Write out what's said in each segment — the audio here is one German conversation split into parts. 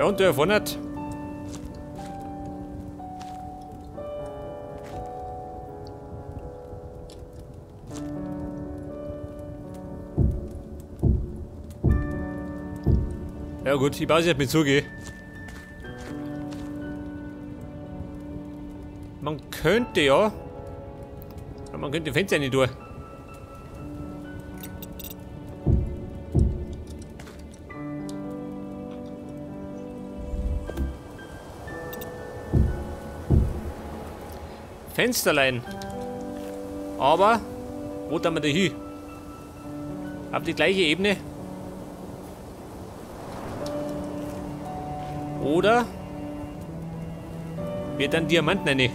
Ja, und der vorne nicht. Ja gut, ich baue es jetzt mit Zuge. Man könnte ja... Man könnte Fenster nicht tun. Fensterlein. Aber, wo tun wir da hin? Auf die gleiche Ebene? Oder wird dann Diamanten rein?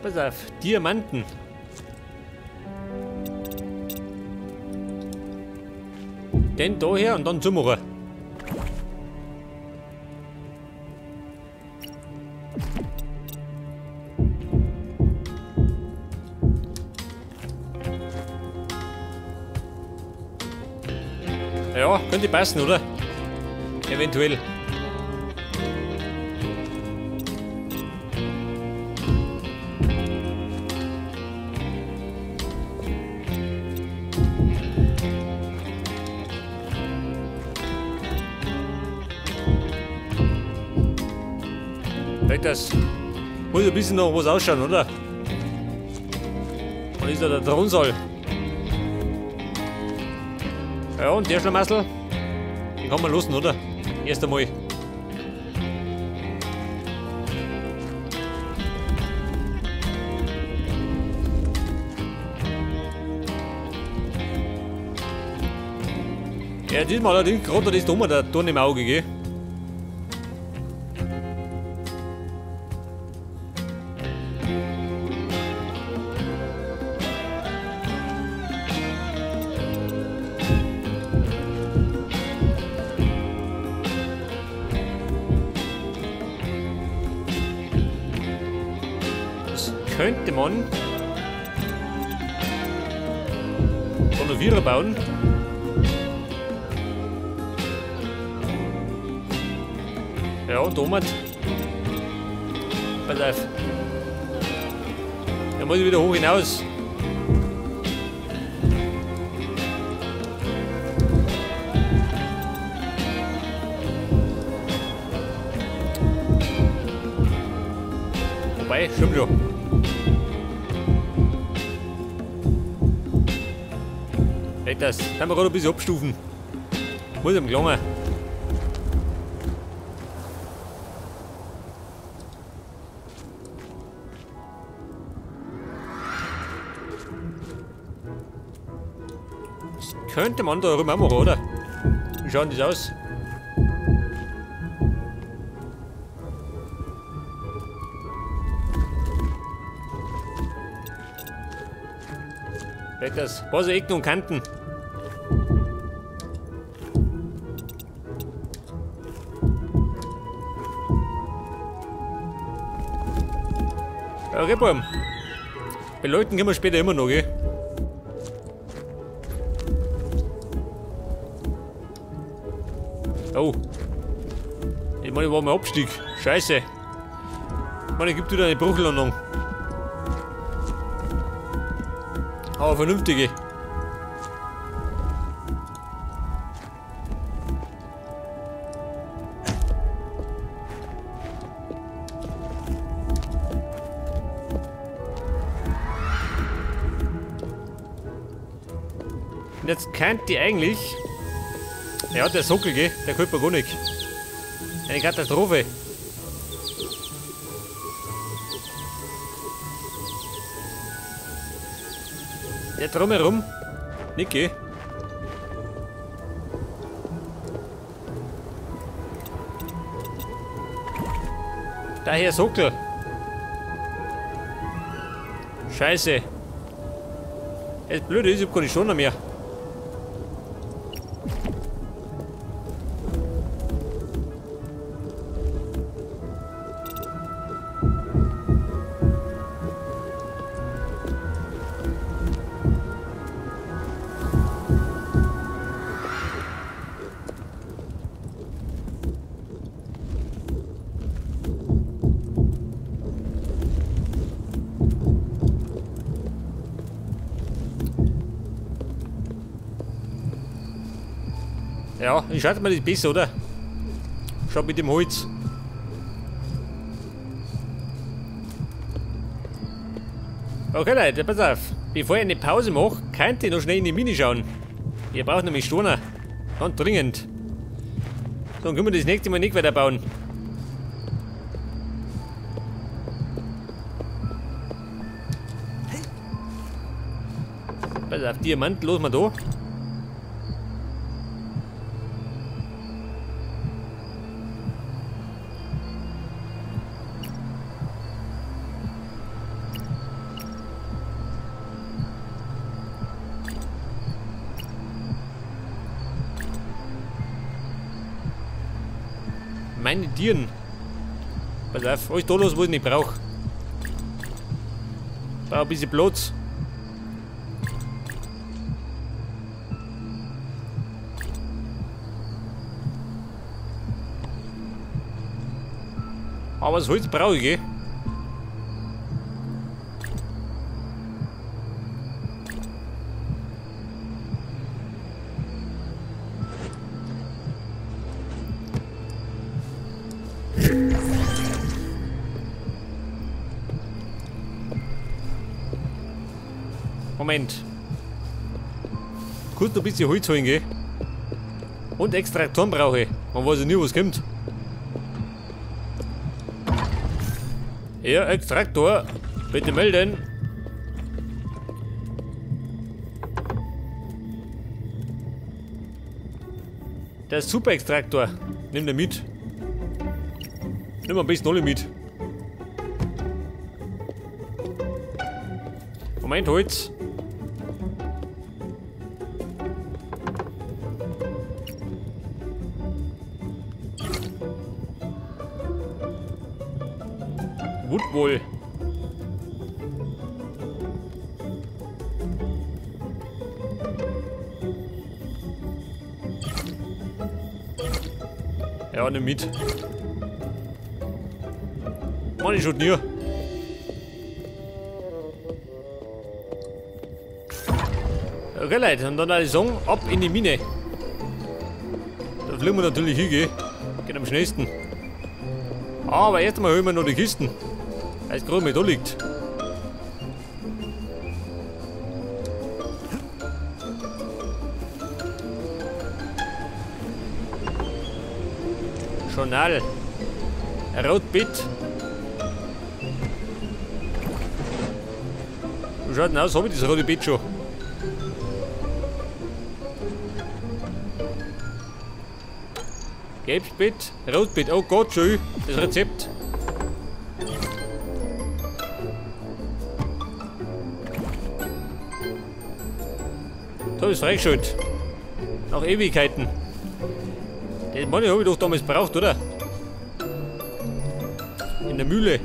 Pass auf, Diamanten. Den da her und dann zumachen. Ja, könnte passen, oder? Eventuell. Das muss ein bisschen noch was ausschauen, oder? Und ist da der Thronsaal? Ja, und der Schlamassel? Den kann man lassen, oder? Erst einmal. Ja, diesmal allerdings gerade das Dummer, der Dorn im Auge, gell? Könnte man Renovierer bauen. Ja, und damit. Pass auf. Da muss ich wieder hoch hinaus. Wobei, stimmt schon. Das kann man gerade ein bisschen abstufen. Muss ihm gelingen. Das könnte man da rüber machen, oder? Wie schaut das aus? Das Wasser, Ecken und Kanten. Ja, Rebbaum. Beleuchten können wir später immer noch, gell? Oh. Ich meine, war mal Abstieg. Scheiße. Ich meine, gibt wieder eine Bruchlandung. Aber vernünftige. Und jetzt kann die eigentlich... Ja, der Sockel, gell? Der könnte man gar nicht. Eine Katastrophe. Der drumherum. Niki. Daher Sockel. Scheiße. Das Blöde ist, ich hab keine Schoner mehr. Ja, ich schalte mal das besser, oder? Schau mit dem Holz. Okay Leute, pass auf. Bevor ich eine Pause mache, könnt ihr noch schnell in die Mine schauen. Ihr braucht nämlich Stoner. Ganz dringend. So, dann können wir das nächste Mal nicht weiterbauen. Pass auf, Diamant, los mal da. Meine Tieren. Pass auf, alles da los, was ich nicht brauche. Da ein bisschen Platz. Aber das Holz brauche ich, gell? Moment. Kurz noch ein bisschen Holz holen, gell? Und Extraktoren brauche ich. Man weiß ja nie, was kommt. Ja, Extraktor. Bitte melden. Der Super-Extraktor. Nimm den mit. Nimm am besten alle mit. Moment, Holz. Wohl. Ja, nimm mit. Mann, ich schon nie. Okay, Leute, und dann würde ich sagen, ab in die Mine. Da fliegen wir natürlich hin, geht am schnellsten. Aber erst einmal holen wir noch die Kisten. Als gerade mit da liegt. Journal. Rotbit. Wie schaut denn aus? Habe ich das rote Bit schon? Gelbsbit, Rotbit. Oh Gott, schön. Das Rezept. Da ist freigeschaltet. Nach Ewigkeiten. Den Money habe ich doch damals gebraucht, oder? In der Mühle.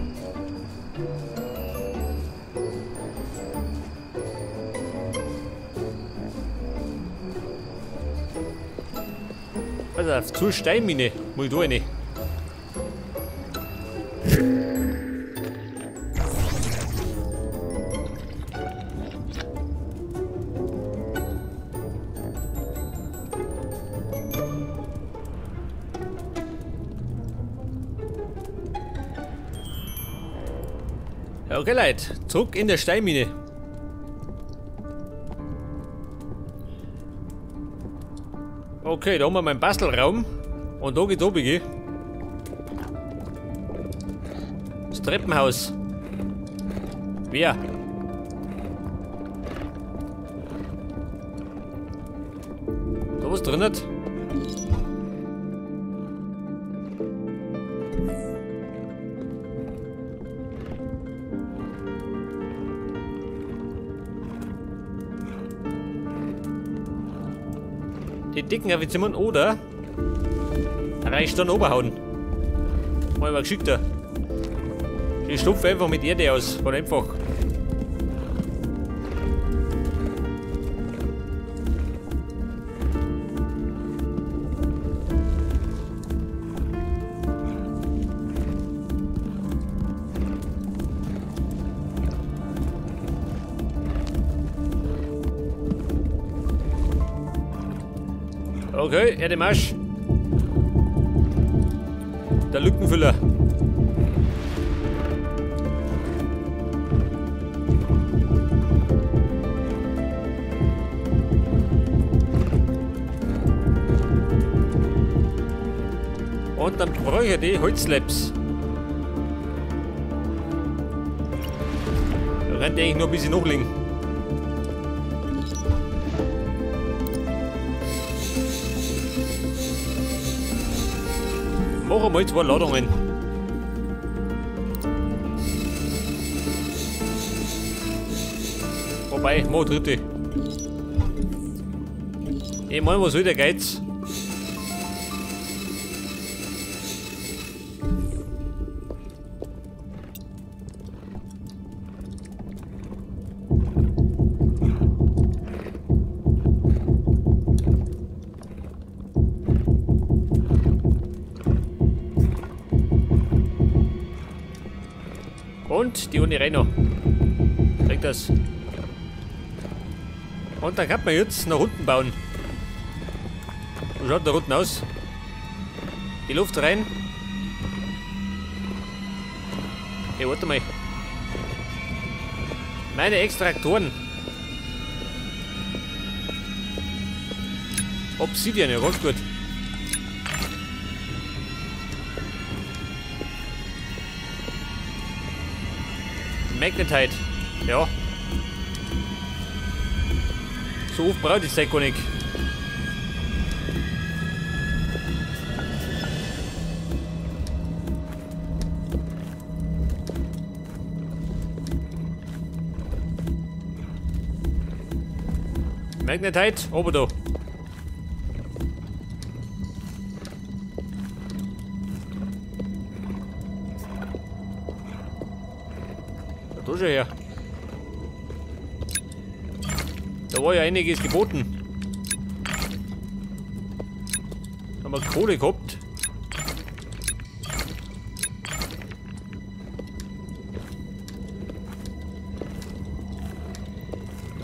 Pass auf, zur Steinmine. Muss ich da rein. Okay, Leute, zurück in der Steinmine. Okay, da haben wir meinen Bastelraum. Und da geht's oben, gell? Das Treppenhaus. Wer? Da was drin hat? den dicken auf die Zimmern oder reicht dann oberhauen. Mal geschickter. Ich stopfe einfach mit Erde aus. Voll einfach. Okay, Erde Marsch. Der Lückenfüller. Und dann brauche ich die Holzslabs. Da rennt eigentlich nur ein bisschen nachliegen. Machen wir mal 2 Ladungen. Wobei, mal 3. Ich meine, was soll der Geiz? Und die ohne Renner. Kriegt das. Und dann kann man jetzt nach unten bauen. So schaut da unten aus. Die Luft rein. Okay, warte mal. Meine Extraktoren. Obsidian, ja, ganz gut. Magnetite. Ja. So oft braucht ich das gar nicht. Magnetite, oben da. Da schon her. Da war ja einiges geboten. Haben wir Kohle gehabt.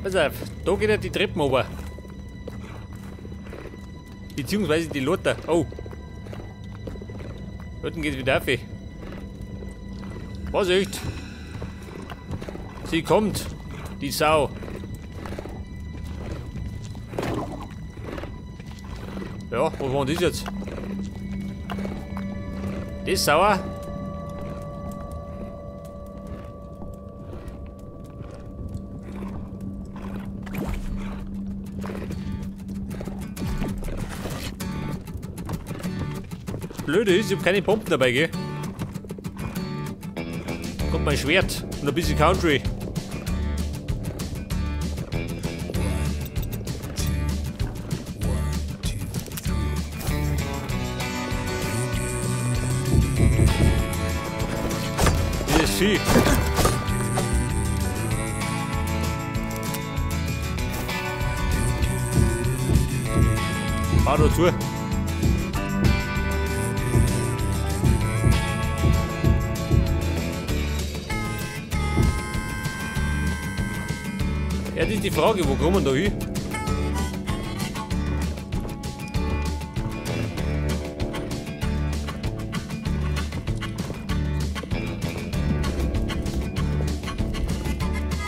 Pass auf, da geht ja die Treppen runter. Beziehungsweise die Leiter. Oh. Dort geht es wieder auf. Vorsicht! Sie kommt, die Sau. Ja, was war das jetzt? Das ist sauer. Blöde ist, ich habe keine Pumpen dabei, gell? Kommt mein Schwert und ein bisschen Country. Das ist viel. Fahr dazu. Ja, das ist die Frage, wo kommen wir da hin?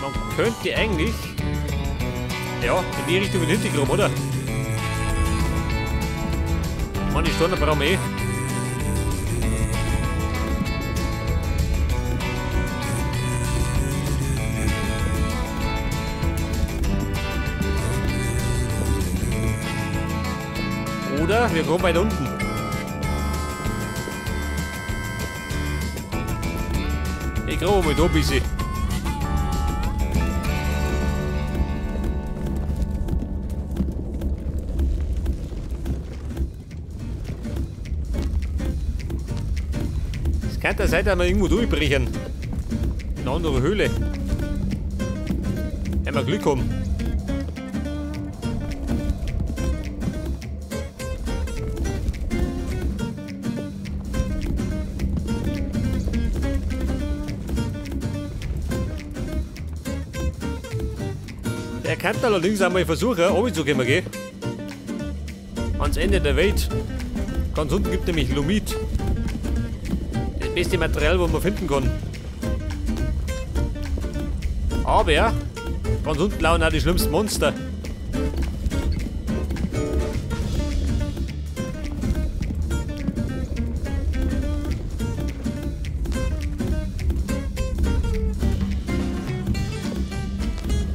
Man könnte eigentlich... Ja, in die Richtung mit hinten rum, oder? Mann, die Stunde brauchen wir eh. Oder wir kommen weiter unten. Ich glaube mal da ein bisschen. Könnte sein, dass wir irgendwo durchbrechen. In eine andere Höhle. Wenn wir Glück haben. Er kann allerdings einmal versuchen, runterzukommen, gell? Ans Ende der Welt. Ganz unten gibt es nämlich Lumit. Das beste Material, was man finden kann. Aber ganz unten lauern auch die schlimmsten Monster.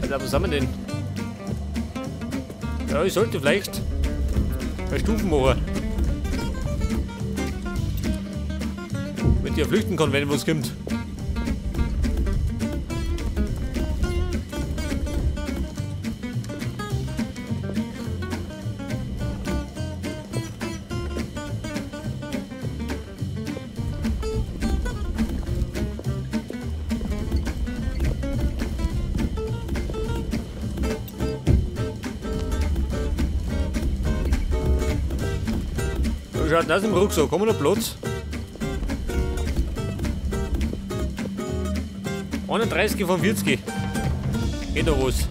Alter, was haben wir denn? Ja, ich sollte vielleicht bei Stufen machen. Damit ich flüchten kann, wenn was kommt. Wie schaut das im Rucksack? Haben wir noch Platz? 31 von 40. Geht noch was.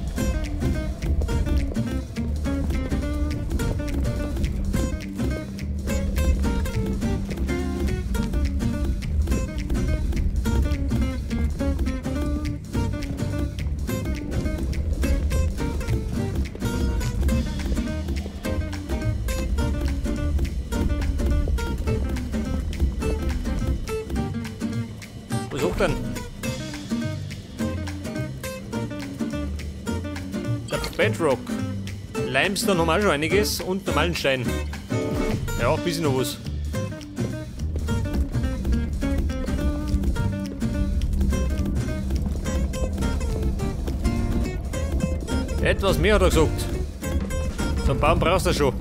Was auch dann? Der Bedrock. Limestone haben wir auch schon einiges und normalen Stein. Ja, ein bisschen noch was. Etwas mehr hat er gesagt. So einen Baum brauchst du schon.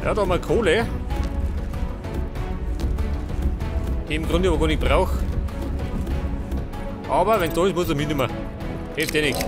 Ja, da haben wir Kohle. Die im Grunde aber gar nicht brauche. Aber wenn da ist, muss er mitnehmen. Hilft eh nichts.